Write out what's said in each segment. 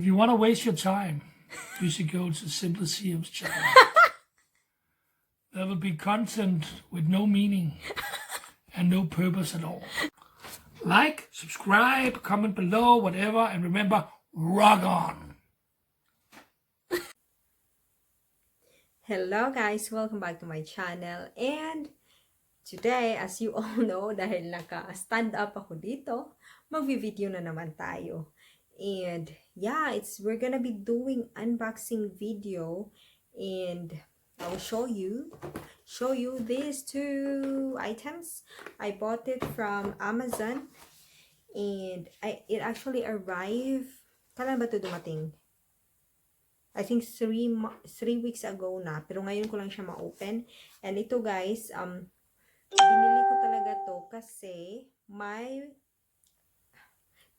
If you want to waste your time, you should go to Simple CM's channel. There will be content with no meaning and no purpose at all. Like, subscribe, comment below, whatever, and remember, rock on! Hello guys! Welcome back to my channel. And today, as you all know, dahil naka-stand up ako dito, magvi-video na naman tayo. And yeah, we're gonna be doing unboxing video, and I will show you these two items. I bought it from Amazon, and it actually arrived. Kailan ba ito dumating? I think 3 weeks ago na, pero ngayon ko lang siya ma-open. And ito guys,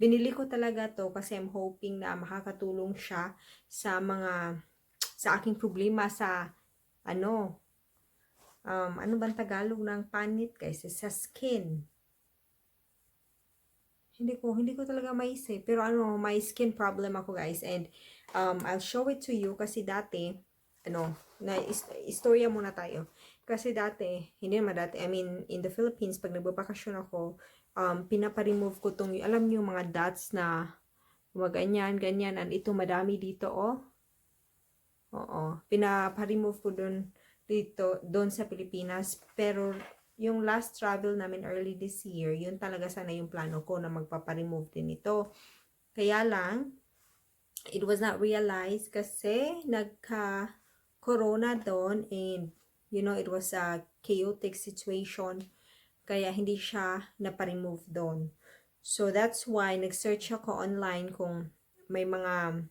binili ko talaga to kasi I'm hoping na makakatulong siya sa aking problema sa ano bang Tagalog ng panit guys, sa skin. Hindi ko talaga maisip, pero may skin problem ako guys, and I'll show it to you kasi dati istorya muna tayo. Kasi dati, I mean, in the Philippines, pag nagbabakasyon ako, pinapa-remove ko tong, alam niyo, mga dots na ganyan, and ito madami dito, oh. Oo, pinapa-remove ko doon sa Pilipinas, pero yung last travel namin early this year, yun talaga sana yung plano ko na magpapa-remove din ito. Kaya lang, it was not realized kasi nagka-corona doon, and you know, it was a chaotic situation, kaya hindi siya napa-remove doon. So that's why nag-search ako online kung may mga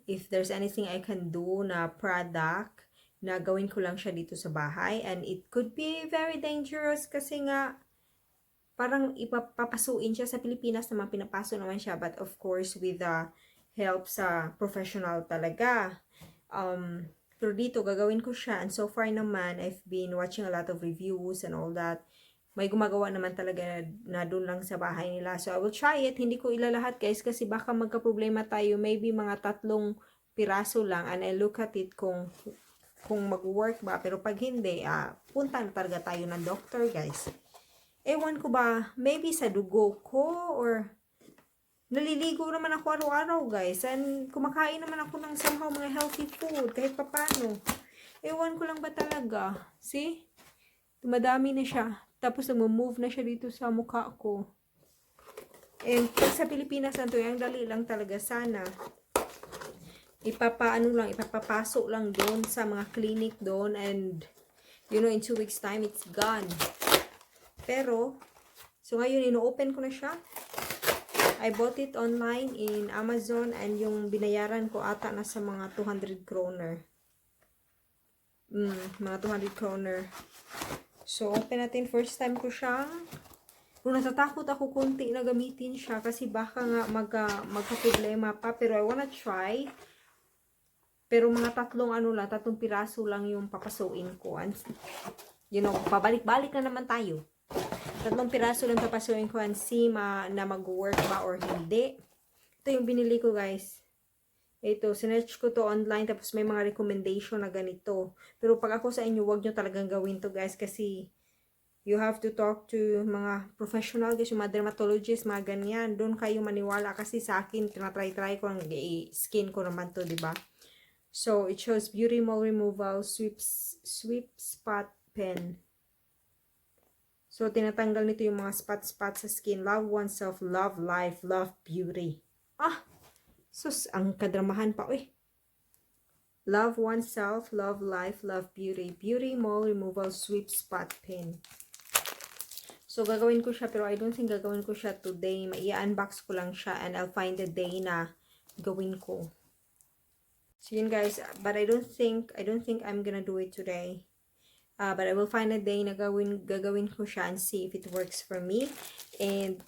if there's anything I can do na product na gawin ko lang siya dito sa bahay. And it could be very dangerous kasi nga parang ipapapasuin siya sa Pilipinas naman, pinapaso naman siya, but of course with the help sa professional talaga. Pero dito gagawin ko siya, and so far naman I've been watching a lot of reviews and all that. May gumagawa naman talaga na doon lang sa bahay nila. So I will try it. Hindi ko ilalahat guys kasi baka magka-problema tayo. Maybe mga 3 piraso lang, and I look at it kung mag-work ba. Pero pag hindi, punta na talaga tayo ng doctor guys. Ewan ko ba, maybe sa dugo ko, or naliligo naman ako araw-araw guys, and kumakain naman ako ng somehow mga healthy food kahit papano. Ewan ko lang ba talaga. See? Dumadami na siya. Tapos nag-move na siya dito sa mukha ko. And pag sa Pilipinas ang ang dali lang talaga sana. Ipapapasok lang doon sa mga clinic doon, and you know, in 2 weeks time it's gone. Pero so ngayon ino-open ko na siya. I bought it online in Amazon, and yung binayaran ko ata na sa mga 200 kroner. Mga 200 kroner. So, open natin. First time ko siya. Kung natatakot ako konti na gamitin siya kasi baka nga magka-problema pa. Pero I wanna try. Pero mga 3 piraso lang yung papasuin ko. And, you know, pabalik-balik na naman tayo. 3 piraso lang papasuin ko and see na mag-work ba or hindi. Ito yung binili ko guys. Ito, sinearch ko to online, tapos may mga recommendation na ganito. Pero pag ako sa inyo, wag nyo talagang gawin to guys, kasi you have to talk to mga professional guys, yung mga dermatologist, mga ganyan. Doon kayo maniwala, kasi sa akin, tinatry ko ang skin ko naman to, diba? So, it shows Beauty Mole Removal Sweep Spot Pen. So, tinatanggal nito yung mga spot sa skin. Love oneself, love life, love beauty. Sus, ang kadramahan pa, uy. Love oneself, love life, love beauty. Beauty Mole Removal Sweep Spot Pen. So, gagawin ko siya, pero I don't think gagawin ko siya today. I-unbox ko lang siya, and I'll find the day na gawin ko. So, yun guys. But I don't think I'm gonna do it today. But I will find a day na gagawin ko siya and see if it works for me. And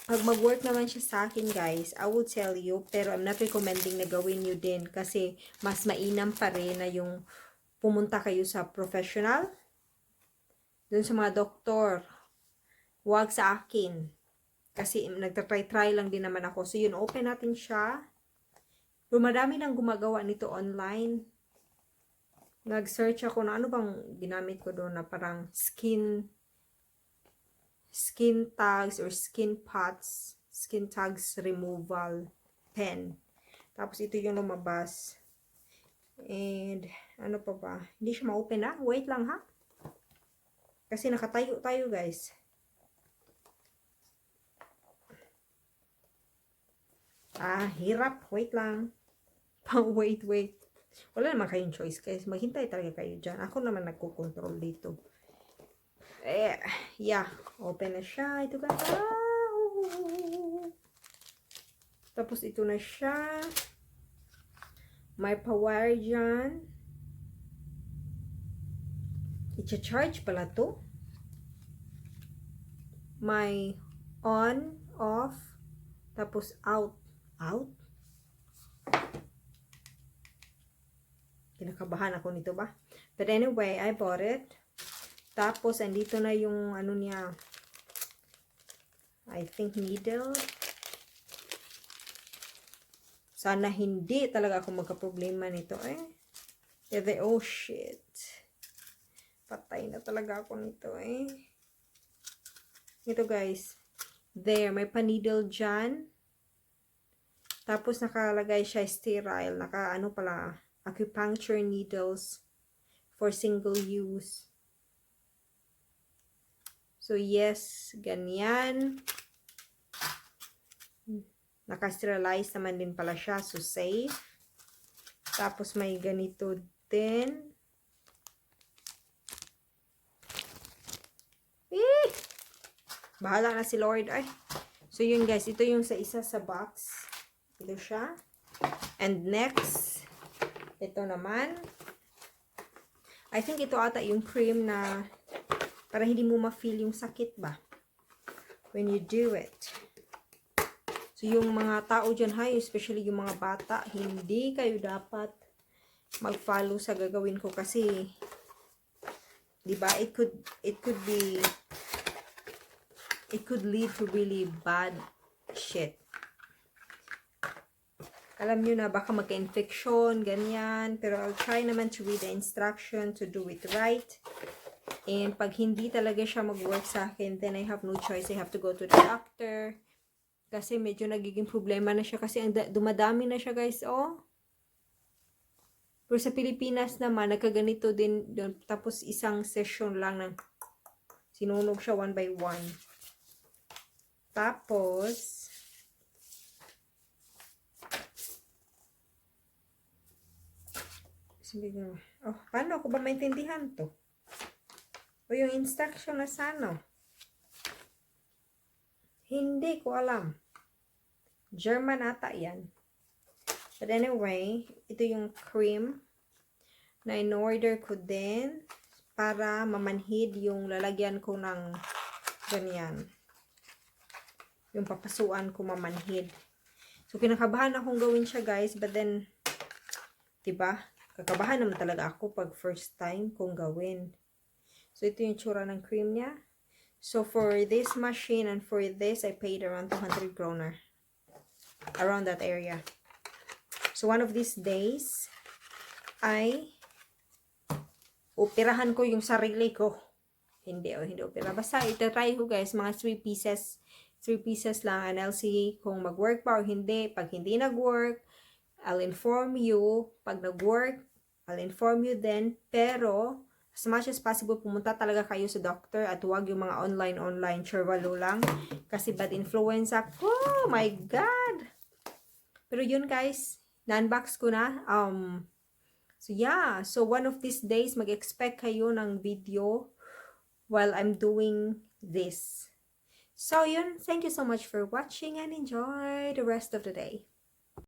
pag mag-work naman siya sa akin guys, I will tell you, pero I'm not recommending na gawin nyo din kasi mas mainam pa rin na yung pumunta kayo sa professional, dun sa mga doktor. Huwag sa akin. Kasi nagtatry-try lang din naman ako. So, yun, open natin siya. Pero madami nang gumagawa nito online. Nag-search ako na ano bang ginamit ko doon na parang skin tags or skin tags removal pen. Tapos, ito yung lumabas. And, ano pa ba? Hindi siya ma-open na. Wait lang ha. Kasi nakatayo tayo guys. Hirap. Wait lang. wait. Wala naman kayong choice guys. Maghintay talaga kayo dyan. Ako naman nagko-control dito. Yeah. Open na siya. Ito ka. Tapos ito na siya. May power dyan. I-charge pala to. May on, off, tapos out. Out? Kinakabahan ako nito ba? But anyway, I bought it. Tapos, andito na yung ano niya. I think needle. Sana hindi talaga ako magka-problema nito oh shit. Patay na talaga ako nito Ito guys. There, may pa-needle dyan. Tapos nakalagay siya sterile. Ano pala, acupuncture needles for single use. So yes, ganyan. Naka-sterilize naman din pala siya. So safe. Tapos may ganito din. Bahala na si Lord. So yun guys, ito yung isa sa box. Ito siya. And next, ito naman. I think ito ata yung cream na para hindi mo ma-feel yung sakit ba when you do it. So yung mga tao dyan, especially yung mga bata, hindi kayo dapat mag-follow sa gagawin ko kasi diba, it could lead to really bad shit. Alam nyo na, baka magka-infection, ganyan. Pero I'll try naman to read the instruction to do it right. And pag hindi talaga siya mag-work sa akin, then I have no choice. I have to go to the doctor. Kasi medyo nagiging problema na siya. Kasi dumadami na siya, guys, Pero sa Pilipinas naman, nagkaganito din. Tapos isang session lang ng sinunog siya one by one. Tapos, paano ako ba maintindihan to? O yung instruction na sana? Hindi ko alam. German ata yan. But anyway, ito yung cream na in-order ko din para mamanhid yung lalagyan ko ng ganyan. Yung papasuan ko mamanhid. So, kinakabahan akong gawin siya, guys. But then, diba? Kakabahan naman talaga ako pag first time kong gawin. So, ito yung tsura ng cream niya. So, for this machine and for this, I paid around 200 kroner. Around that area. So, one of these days, ay operahan ko yung sarili ko. Hindi opera. Basta, itatry ko, guys, mga 3 pieces. 3 pieces lang, and I'll see kung mag-work pa o hindi. Pag hindi nag-work, I'll inform you. Pag nag-work, I'll inform you then. Pero, as much as possible, pumunta talaga kayo sa doctor at huwag yung mga online, churwalo lang. Kasi bad influence ako. Oh my God! Pero yun, guys, na-unbox ko na. So, yeah. So, one of these days, mag-expect kayo ng video while I'm doing this. So, yun. Thank you so much for watching and enjoy the rest of the day.